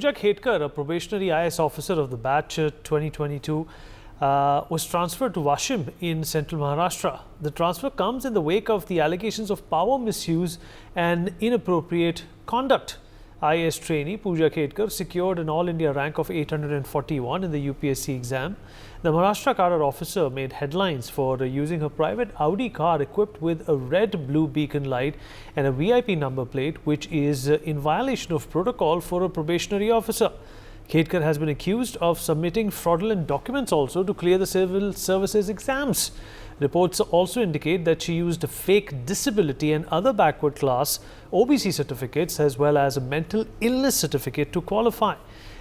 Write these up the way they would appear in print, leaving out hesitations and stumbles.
Pooja Khedkar, a probationary IAS officer of the batch 2022, was transferred to Washim in central Maharashtra. The transfer comes in the wake of the allegations of power misuse and inappropriate conduct. IAS trainee Pooja Khedkar secured an All India rank of 841 in the UPSC exam. The Maharashtra cadre officer made headlines for using her private Audi car equipped with a red-blue beacon light and a VIP number plate, which is in violation of protocol for a probationary officer. Khedkar has been accused of submitting fraudulent documents also to clear the civil services exams. Reports also indicate that she used fake disability and other backward class OBC certificates as well as a mental illness certificate to qualify.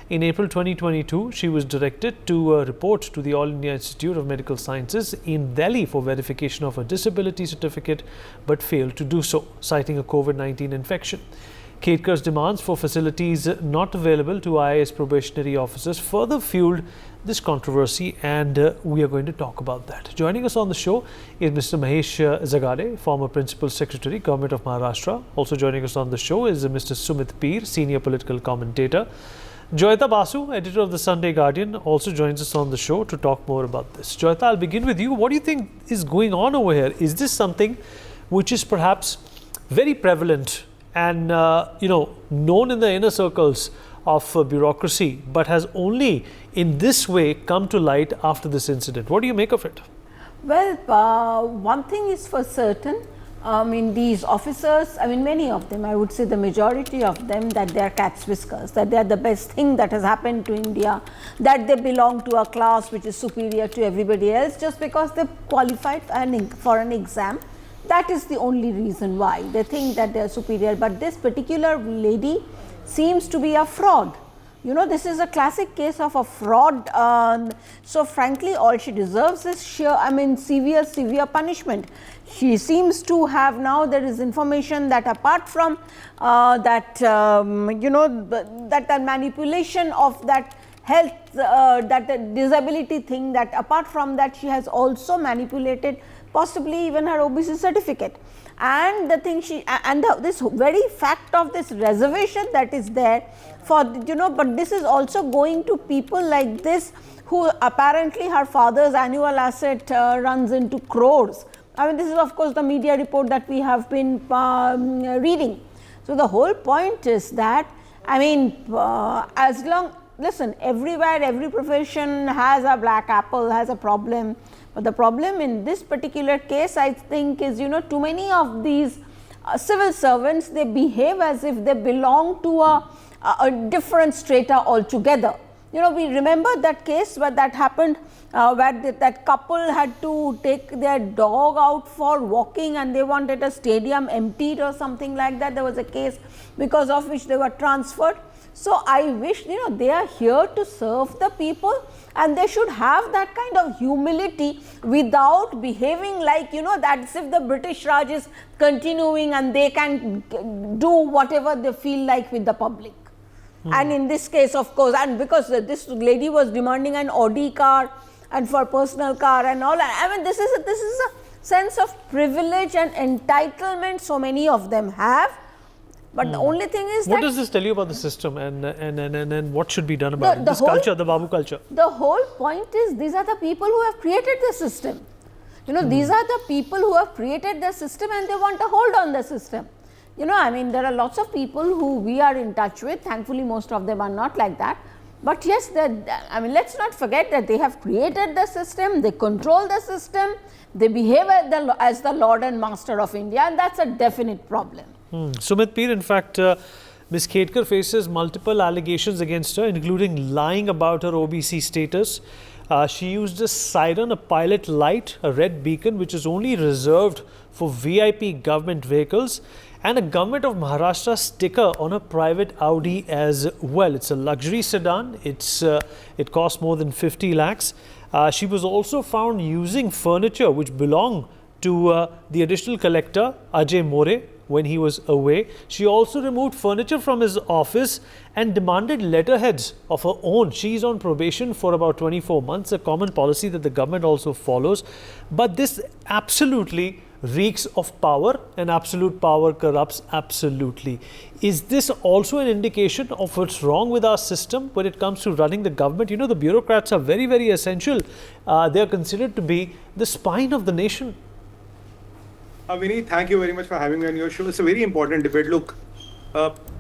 In April 2022, she was directed to report to the All India Institute of Medical Sciences in Delhi for verification of a disability certificate but failed to do so, citing a COVID-19 infection. Khedkar's demands for facilities not available to IAS probationary officers further fueled this controversy, and we are going to talk about that. Joining us on the show is Mr. Mahesh Zagade, former Principal Secretary, Government of Maharashtra. Also joining us on the show is Mr. Sumit Peer, Senior Political Commentator. Joyita Basu, editor of the Sunday Guardian, also joins us on the show to talk more about this. Joyita, I'll begin with you. What do you think is going on over here? Is this something which is perhaps very prevalent and known in the inner circles of bureaucracy, but has only in this way come to light after this incident? What do you make of it? Well, one thing is for certain. These officers, many of them, I would say the majority of them, that they are cat's whiskers, that they are the best thing that has happened to India, that they belong to a class which is superior to everybody else just because they qualified for an exam. That is the only reason why they think that they are superior. But this particular lady seems to be a fraud. You know, this is a classic case of a fraud. So frankly, all she deserves is severe punishment. She seems to have now, there is information that apart from that manipulation of that health, that disability thing, that apart from that she has also manipulated possibly even her OBC certificate. And the thing this very fact of this reservation that is there for, but this is also going to people like this who apparently her father's annual asset runs into crores. This is of course the media report that we have been reading. So the whole point is that, listen, everywhere, every profession has a black apple, has a problem. But the problem in this particular case, I think, is, too many of these civil servants, they behave as if they belong to a different strata altogether. We remember that case where that happened, where that couple had to take their dog out for walking and they wanted a stadium emptied or something like that. There was a case because of which they were transferred. So I wish, they are here to serve the people and they should have that kind of humility without behaving like, that's if the British Raj is continuing and they can do whatever they feel like with the public. And in this case, of course, and because this lady was demanding an Audi car and for personal car and all, this is a sense of privilege and entitlement so many of them have. But the only thing is what does this tell you about the system and what should be done about this culture, the Babu culture? The whole point is these are the people who have created the system. These are the people who have created the system and they want to hold on the system. There are lots of people who we are in touch with. Thankfully, most of them are not like that. But yes, let's not forget that they have created the system, they control the system, they behave as the Lord and Master of India, and that's a definite problem. Sumit Peer, in fact, Ms. Khedkar faces multiple allegations against her, including lying about her OBC status. She used a siren, a pilot light, a red beacon, which is only reserved for VIP government vehicles, and a Government of Maharashtra sticker on a private Audi as well. It's a luxury sedan. It costs more than 50 lakhs. She was also found using furniture which belonged to the additional collector, Ajay More, when he was away. She also removed furniture from his office and demanded letterheads of her own. She's on probation for about 24 months, a common policy that the government also follows. But this absolutely reeks of power, and absolute power corrupts absolutely. Is this also an indication of what's wrong with our system when it comes to running the government? You know, the bureaucrats are very, very essential. They are considered to be the spine of the nation. Vinny, thank you very much for having me on your show. It's a very important debate. Look,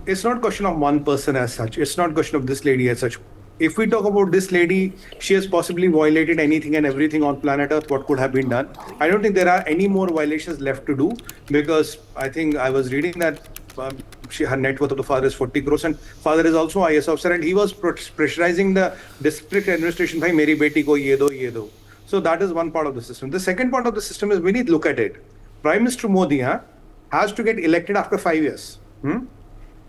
it's not a question of one person as such. It's not a question of this lady as such. If we talk about this lady, she has possibly violated anything and everything on planet Earth, what could have been done. I don't think there are any more violations left to do, because I think I was reading that her net worth of the father is 40 crores and father is also IAS officer, and he was pressurizing the district administration, bhai meri beti ko ye do, ye do. So that is one part of the system. The second part of the system is we need to look at it. Prime Minister Modi has to get elected after 5 years.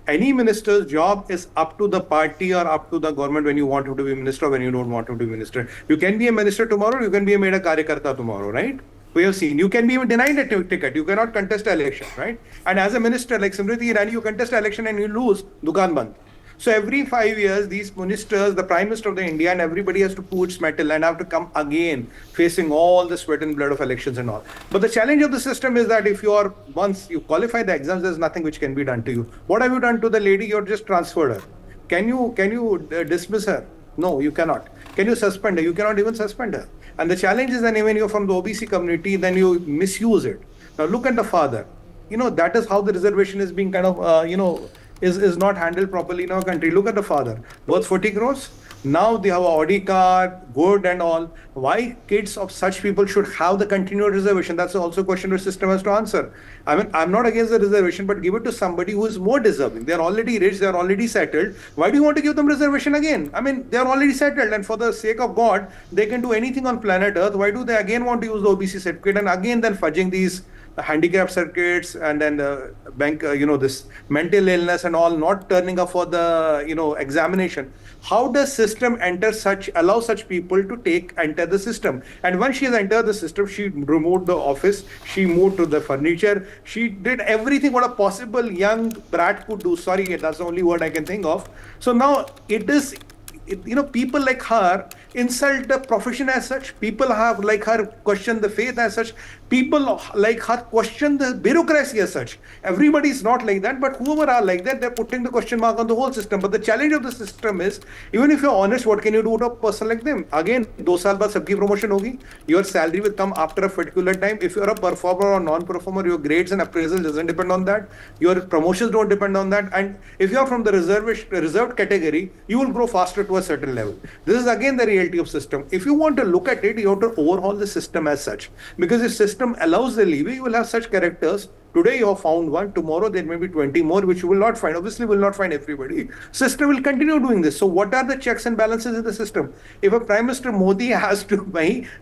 Any minister's job is up to the party or up to the government when you want him to be minister or when you don't want him to be minister. You can be a minister tomorrow, you can be made a karyakarta tomorrow, right? We have seen. You can be even denied a ticket. You cannot contest an election, right? And as a minister like Smriti Irani, you contest an election and you lose, dukaan band. So every 5 years, these ministers, the Prime Minister of the India, and everybody has to prove its mettle and have to come again, facing all the sweat and blood of elections and all. But the challenge of the system is that if you are, once you qualify the exams, there's nothing which can be done to you. What have you done to the lady? You're just transferred her. Can you dismiss her? No, you cannot. Can you suspend her? You cannot even suspend her. And the challenge is that when you're from the OBC community, then you misuse it. Now look at the father. You know, that is how the reservation is being kind of, is not handled properly in our country. Look at the father, worth 40 crores. Now they have an Audi car, good and all. Why kids of such people should have the continued reservation? That's also a question the system has to answer. I mean, I'm not against the reservation, but give it to somebody who is more deserving. They're already rich, they're already settled. Why do you want to give them reservation again? I mean, they're already settled, and for the sake of God, they can do anything on planet Earth. Why do they again want to use the OBC certificate and again then fudging these handicap circuits and then the bank, this mental illness and all, not turning up for the, examination? How does system allow such people to enter the system? And once she has entered the system, she removed the office, she moved to the furniture, she did everything what a possible young brat could do. Sorry, that's the only word I can think of. So now people like her insult the profession as such. People have like her question the faith as such. People like her question the bureaucracy as such. Everybody is not like that, but whoever are like that, they're putting the question mark on the whole system. But the challenge of the system is, even if you're honest, what can you do to a person like them? Again, 2 saal baad sabki promotion hogi. Your salary will come after a particular time. If you're a performer or non-performer, your grades and appraisal doesn't depend on that. Your promotions don't depend on that. And if you're from the reserved category, you will grow faster to a certain level. This is again the reality of system. If you want to look at it, you have to overhaul the system as such. Because if system allows the leeway, you will have such characters. Today you have found one, tomorrow there may be 20 more which you will not find. Obviously will not find everybody. System will continue doing this. So what are the checks and balances in the system? If a Prime Minister Modi has to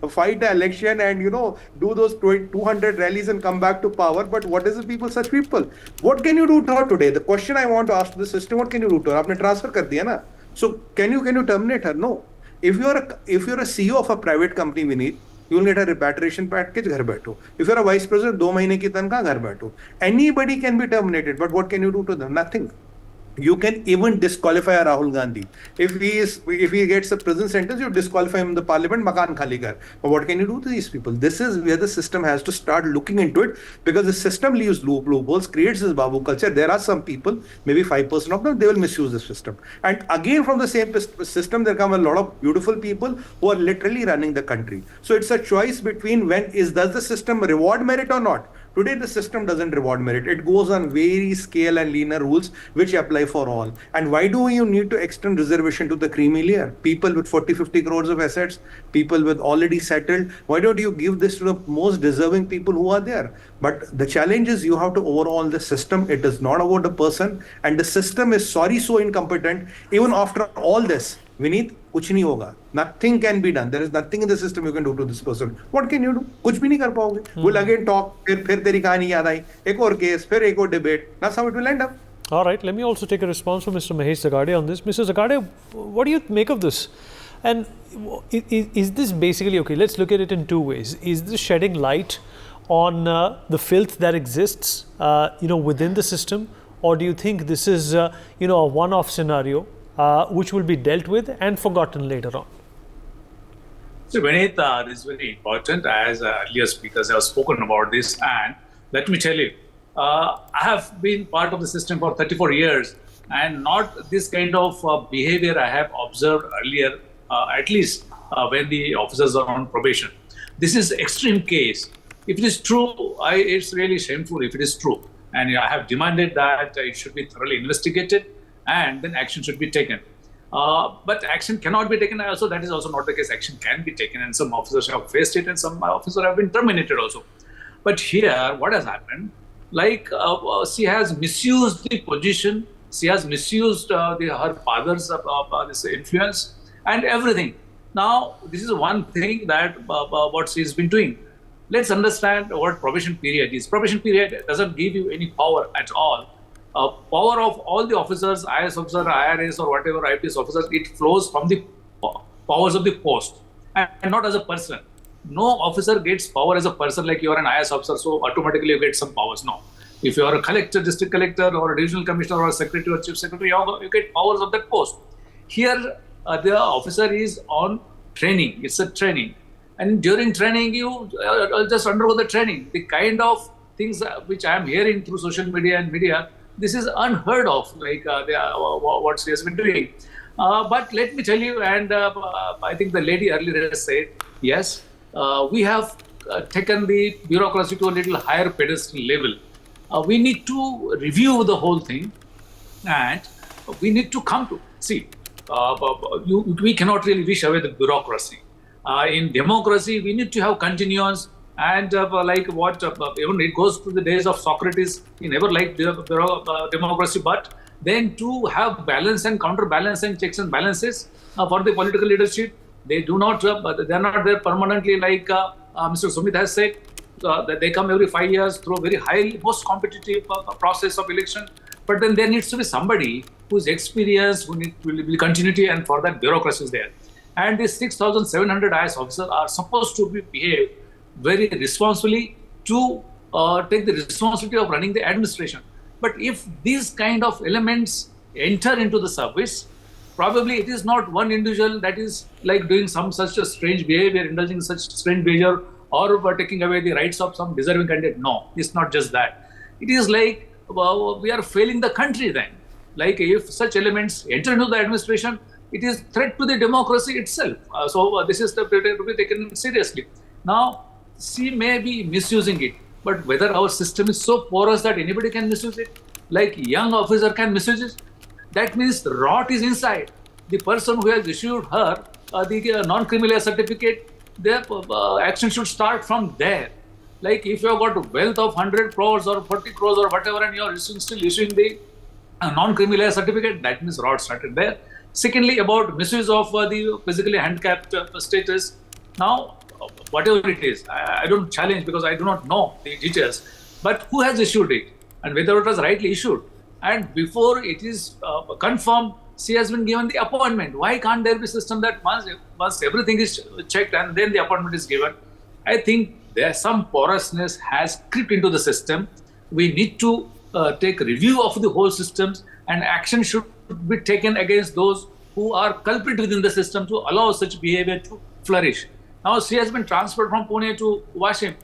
fight the election and do those 200 rallies and come back to power, but what is the people, such people? What can you do to her today? The question I want to ask the system, what can you do to her? Aapne transfer kar diya na. So can you terminate her? No. If you're a CEO of a private company, Vineet, you will get a repatriation package, ghar baitho. If you're a vice president, 2 mahine ki tanka, ghar baitho. Anybody can be terminated, but what can you do to them? Nothing. You can even disqualify a Rahul Gandhi. If he gets a prison sentence, you disqualify him in the parliament, makan khali kar. But what can you do to these people? This is where the system has to start looking into it, because the system leaves loopholes, creates this babu culture. There are some people, maybe 5% of them, they will misuse the system. And again, from the same system, there come a lot of beautiful people who are literally running the country. So it's a choice between does the system reward merit or not? Today, the system doesn't reward merit. It goes on very scale and linear rules which apply for all. And why do you need to extend reservation to the creamy layer? People with 40-50 crores of assets, people with already settled. Why don't you give this to the most deserving people who are there? But the challenge is you have to overhaul the system. It is not about the person. And the system is so incompetent. Even after all this, Vineet, kuch nahi hoga. Nothing can be done. There is nothing in the system you can do to this person. What can you do? Kuch bhi nahi kar paoge. We'll again talk. Phir teri kahani yaad aayi. Ek aur case, phir ek aur debate. That's how it will end up. All right. Let me also take a response from Mr. Mahesh Zagade on this. Mr. Zagade, what do you make of this? And is this basically, okay, let's look at it in 2 ways. Is this shedding light on the filth that exists, within the system, or do you think this is, a one-off scenario which will be dealt with and forgotten later on? So, Vineet, this is very important. As earlier speakers have spoken about this, and let me tell you, I have been part of the system for 34 years, and not this kind of behavior I have observed earlier, at least when the officers are on probation. This is extreme case. If it is true, it's really shameful if it is true. And I have demanded that it should be thoroughly investigated and then action should be taken. But action cannot be taken also. That is also not the case. Action can be taken, and some officers have faced it and some officers have been terminated also. But here, what has happened? Like she has misused the position. She has misused her father's this influence and everything. Now, this is one thing that what she's been doing. Let's understand what probation period is. Probation period doesn't give you any power at all. Power of all the officers, IAS officer, IRS or whatever IPS officers, it flows from the powers of the post and not as a person. No officer gets power as a person like you are an IAS officer, so automatically you get some powers. No. If you are a collector, district collector or a regional commissioner or a secretary or chief secretary, you get powers of that post. Here, the officer is on training. It's a training. And during training, you just undergo the training. The kind of things which I am hearing through social media and media, this is unheard of, like what she has been doing. But let me tell you, and I think the lady earlier said, yes, we have taken the bureaucracy to a little higher pedestal level. We need to review the whole thing, and we need to come to see. We cannot really wish away the bureaucracy. In democracy, we need to have continuance, and like what even it goes to the days of Socrates. He never liked democracy, but then to have balance and counterbalance and checks and balances for the political leadership. They do not. They are not there permanently, like Mr. Sumit has said. That they come every 5 years through a very high, most competitive process of election. But then there needs to be somebody who's experienced, who will be continuity, and for that bureaucracy is there. And these 6,700 IAS officers are supposed to behave very responsibly to take the responsibility of running the administration. But if these kind of elements enter into the service, probably it is not one individual that is like doing some such a strange behavior, indulging in such strange behavior, or taking away the rights of some deserving candidate. No, it's not just that. It is like we are failing the country then. Like if such elements enter into the administration, it is threat to the democracy itself. So this is to be taken seriously. Now, she may be misusing it, but whether our system is so porous that anybody can misuse it, like young officer can misuse it, that means the rot is inside. The person who has issued her the non-criminal certificate, their action should start from there. Like if you have got a wealth of 100 crores or 40 crores or whatever, and you are still issuing the non-criminal certificate, that means rot started there. Secondly, about misuse of the physically handicapped status. Now, whatever it is, I don't challenge because I do not know the details. But who has issued it and whether it was rightly issued? And before it is confirmed, she has been given the appointment. Why can't there be a system that once everything is checked and then the appointment is given? I think there some porousness has crept into the system. We need to take review of the whole systems, and action should be taken against those who are culprit within the system to allow such behavior to flourish. Now she has been transferred from Pune to Washim.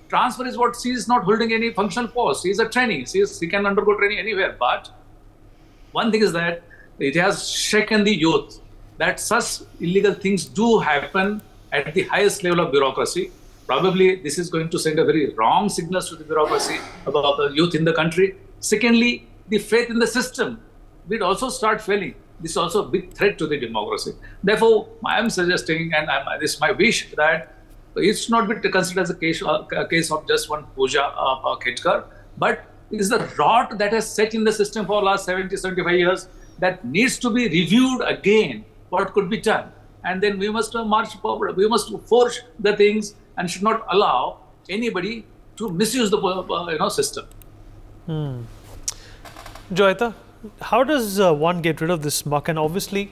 Transfer is what she is not holding any functional post. She is a trainee. She can undergo training anywhere. But one thing is that it has shaken the youth that such illegal things do happen at the highest level of bureaucracy. Probably this is going to send a very wrong signals to the bureaucracy about the youth in the country. Secondly, the faith in the system will also start failing. This is also a big threat to the democracy. Therefore, I am suggesting, and this is my wish, that it should not be considered as a case of just one Pooja Khedkar, but it is the rot that has set in the system for the last 70, 75 years that needs to be reviewed again, what could be done. And then we must march forward. We must forge the things and should not allow anybody to misuse the system. Joyita, how does one get rid of this muck? And obviously,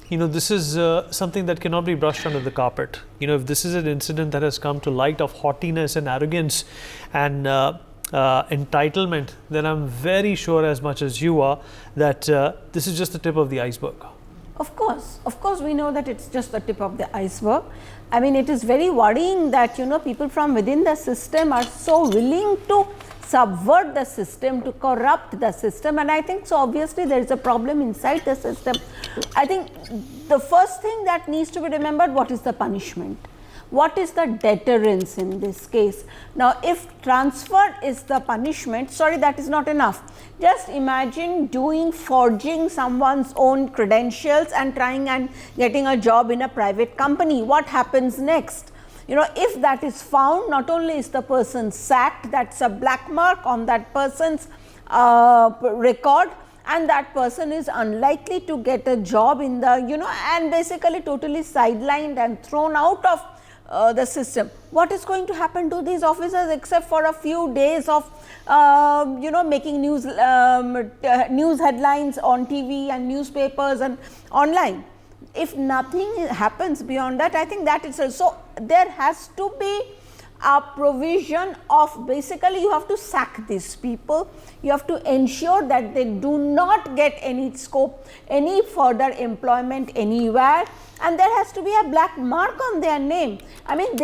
this is something that cannot be brushed under the carpet. If this is an incident that has come to light of haughtiness and arrogance and entitlement, then I'm very sure, as much as you are, that this is just the tip of the iceberg. Of course, we know that it's just the tip of the iceberg. I mean, it is very worrying that, people from within the system are so willing to subvert the system, to corrupt the system, and I think so obviously there is a problem inside the system. I think the first thing that needs to be remembered, what is the punishment? What is the deterrence in this case? Now, if transfer is the punishment, sorry, that is not enough. Just imagine forging someone's own credentials and trying and getting a job in a private company. What happens next? If that is found, not only is the person sacked, that's a black mark on that person's record, and that person is unlikely to get a job in the, and basically totally sidelined and thrown out of the system. What is going to happen to these officers except for a few days of, making news headlines on TV and newspapers and online? If nothing happens beyond that, I think that is so. There has to be a provision of, basically you have to sack these people, you have to ensure that they do not get any scope, any further employment anywhere, and there has to be a black mark on their name. I mean,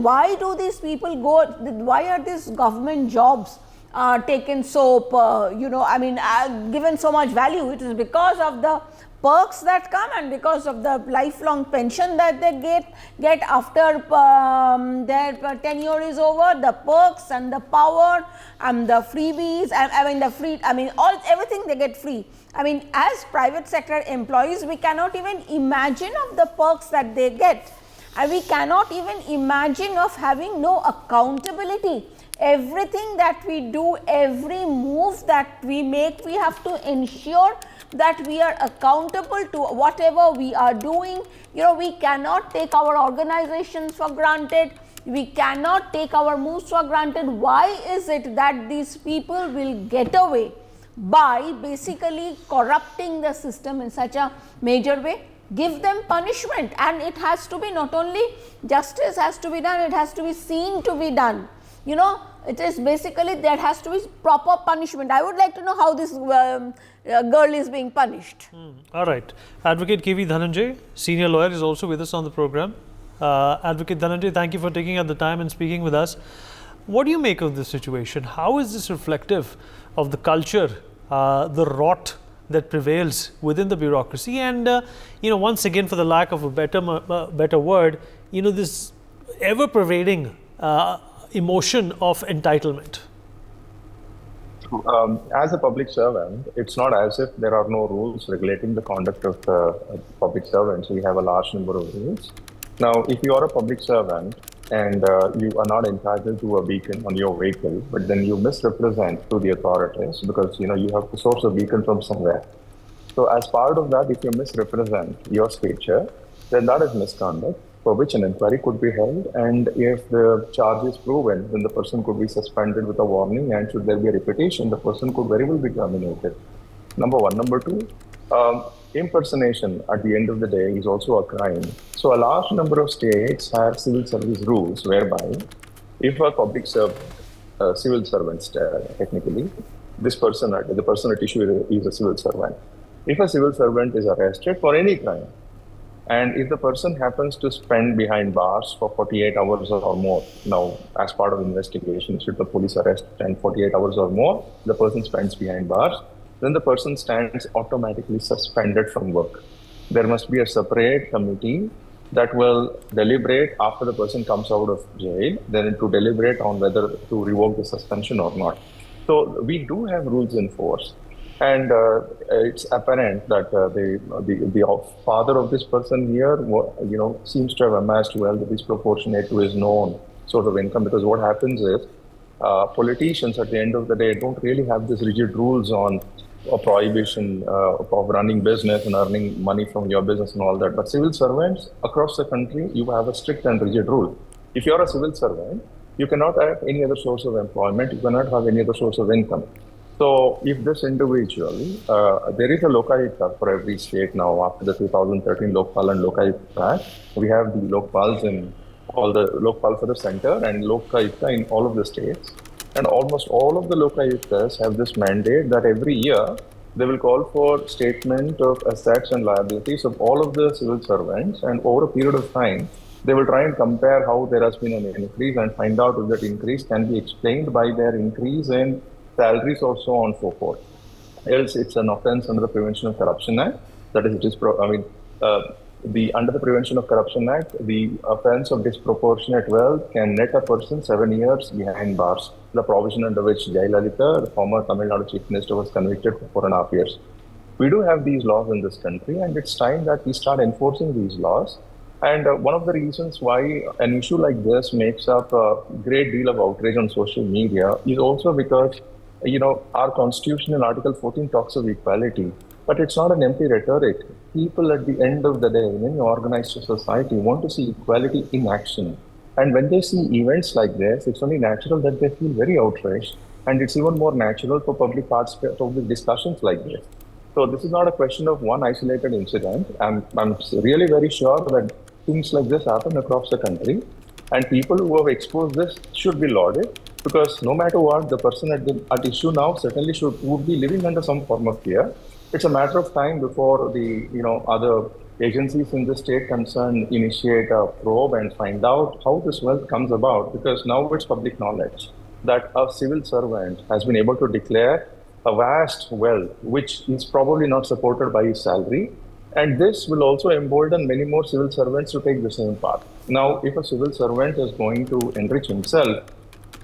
why do these people go, why are these government jobs taken so, given so much value? It is because of the perks that come and because of the lifelong pension that they get after their tenure is over, the perks and the power and the freebies, everything they get free. I mean, as private sector employees, we cannot even imagine of the perks that they get, and we cannot even imagine of having no accountability. Everything that we do, every move that we make, we have to ensure that we are accountable to whatever we are doing. We cannot take our organizations for granted. We cannot take our moves for granted. Why is it that these people will get away by basically corrupting the system in such a major way? Give them punishment, and it has to be, not only justice has to be done, it has to be seen to be done. It is basically, there has to be proper punishment. I would like to know how this girl is being punished. All right. Advocate K.V. Dhananjay, senior lawyer, is also with us on the program. Advocate Dhananjay, thank you for taking out the time and speaking with us. What do you make of this situation? How is this reflective of the culture, the rot that prevails within the bureaucracy? And, once again, for the lack of a better word, this ever-pervading emotion of entitlement. As a public servant, it's not as if there are no rules regulating the conduct of public servants. We have a large number of rules. Now, if you are a public servant and you are not entitled to a beacon on your vehicle, but then you misrepresent to the authorities because you have to source a beacon from somewhere. So as part of that, if you misrepresent your stature, then that is misconduct, for which an inquiry could be held, and if the charge is proven, then the person could be suspended with a warning, and should there be a repetition, the person could very well be terminated. Number one. Number two, impersonation at the end of the day is also a crime. So a large number of states have civil service rules whereby if a public servant, civil servant technically, the person at issue is a civil servant. If a civil servant is arrested for any crime, and if the person happens to spend behind bars for 48 hours or more, now as part of investigation, should the police arrest and 48 hours or more, the person spends behind bars, then the person stands automatically suspended from work. There must be a separate committee that will deliberate after the person comes out of jail, then to deliberate on whether to revoke the suspension or not. So we do have rules in force. And it's apparent that the father of this person here, seems to have amassed wealth that is proportionate to his known sort of income. Because what happens is, politicians at the end of the day don't really have these rigid rules on a prohibition of running business and earning money from your business and all that. But civil servants across the country, you have a strict and rigid rule. If you're a civil servant, you cannot have any other source of employment. You cannot have any other source of income. So if this individual, there is a Lokayukta for every state now after the 2013 Lokpal and Lokayukta Act. We have the Lokpals in all the Lokpal for the center and Lokayukta in all of the states. And almost all of the Lokayuktas have this mandate that every year they will call for statement of assets and liabilities of all of the civil servants, and over a period of time, they will try and compare how there has been an increase and find out if that increase can be explained by their increase in salaries or so on and so forth. Else, it's an offense under the Prevention of Corruption Act. That is, under the Prevention of Corruption Act, the offense of disproportionate wealth can net a person 7 years behind bars. The provision under which Jayalalitha, the former Tamil Nadu Chief Minister, was convicted for 4.5 years. We do have these laws in this country, and it's time that we start enforcing these laws. And one of the reasons why an issue like this makes up a great deal of outrage on social media is also because, our Constitution in Article 14 talks of equality, but it's not an empty rhetoric. People at the end of the day, in any organized society, want to see equality in action. And when they see events like this, it's only natural that they feel very outraged. And it's even more natural for public discussions like this. So this is not a question of one isolated incident. I'm really very sure that things like this happen across the country. And people who have exposed this should be lauded, because no matter what, the person at issue now certainly would be living under some form of fear. It's a matter of time before the other agencies in the state concerned initiate a probe and find out how this wealth comes about, because now it's public knowledge that a civil servant has been able to declare a vast wealth, which is probably not supported by his salary. And this will also embolden many more civil servants to take the same path. Now, if a civil servant is going to enrich himself,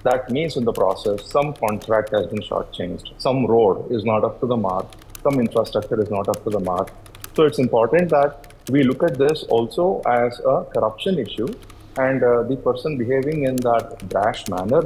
that means in the process, some contract has been shortchanged, some road is not up to the mark, some infrastructure is not up to the mark. So it's important that we look at this also as a corruption issue, and the person behaving in that brash manner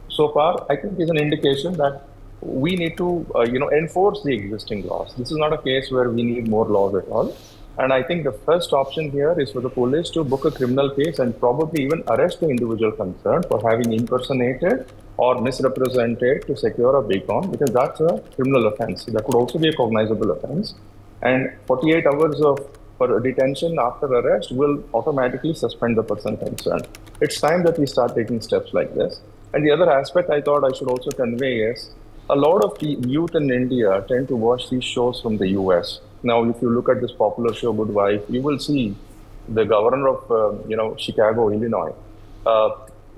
so far, I think is an indication that we need to enforce the existing laws. This is not a case where we need more laws at all. And I think the first option here is for the police to book a criminal case and probably even arrest the individual concerned for having impersonated or misrepresented to secure a beacon, because that's a criminal offense. That could also be a cognizable offense. And 48 hours for detention after arrest will automatically suspend the person concerned. It's time that we start taking steps like this. And the other aspect I thought I should also convey is, a lot of the youth in India tend to watch these shows from the US. Now, if you look at this popular show, Good Wife, you will see the governor of Chicago, Illinois.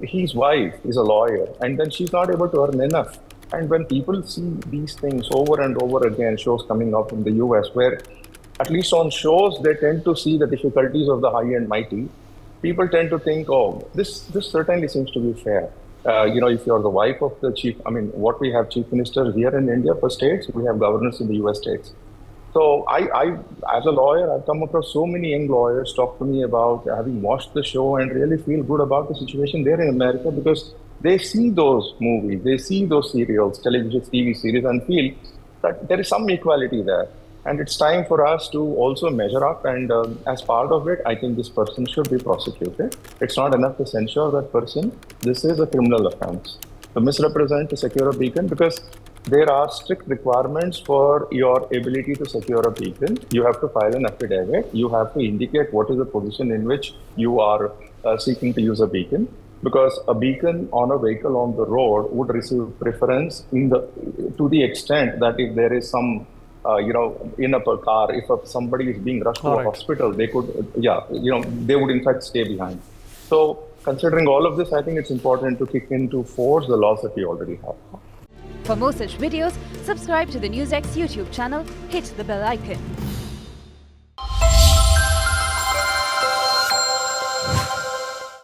His wife is a lawyer, and then she's not able to earn enough. And when people see these things over and over again, shows coming up in the US, where at least on shows, they tend to see the difficulties of the high and mighty, people tend to think, oh, this certainly seems to be fair. If you're the wife of the chief, what we have chief ministers here in India for states, we have governors in the US states. So I, as a lawyer, I've come across so many young lawyers talk to me about having watched the show and really feel good about the situation there in America, because they see those movies, they see those serials, television, TV series, and feel that there is some equality there. And it's time for us to also measure up. And as part of it, I think this person should be prosecuted. It's not enough to censure that person. This is a criminal offense. To misrepresent, to secure a beacon, because there are strict requirements for your ability to secure a beacon. You have to file an affidavit. You have to indicate what is the position in which you are seeking to use a beacon. Because a beacon on a vehicle on the road would receive preference to the extent that if there is some in a car, if somebody is being rushed to a hospital, they could, they would in fact stay behind. So considering all of this, I think it's important to kick into force the laws that we already have. For more such videos, subscribe to the NewsX YouTube channel, hit the bell icon.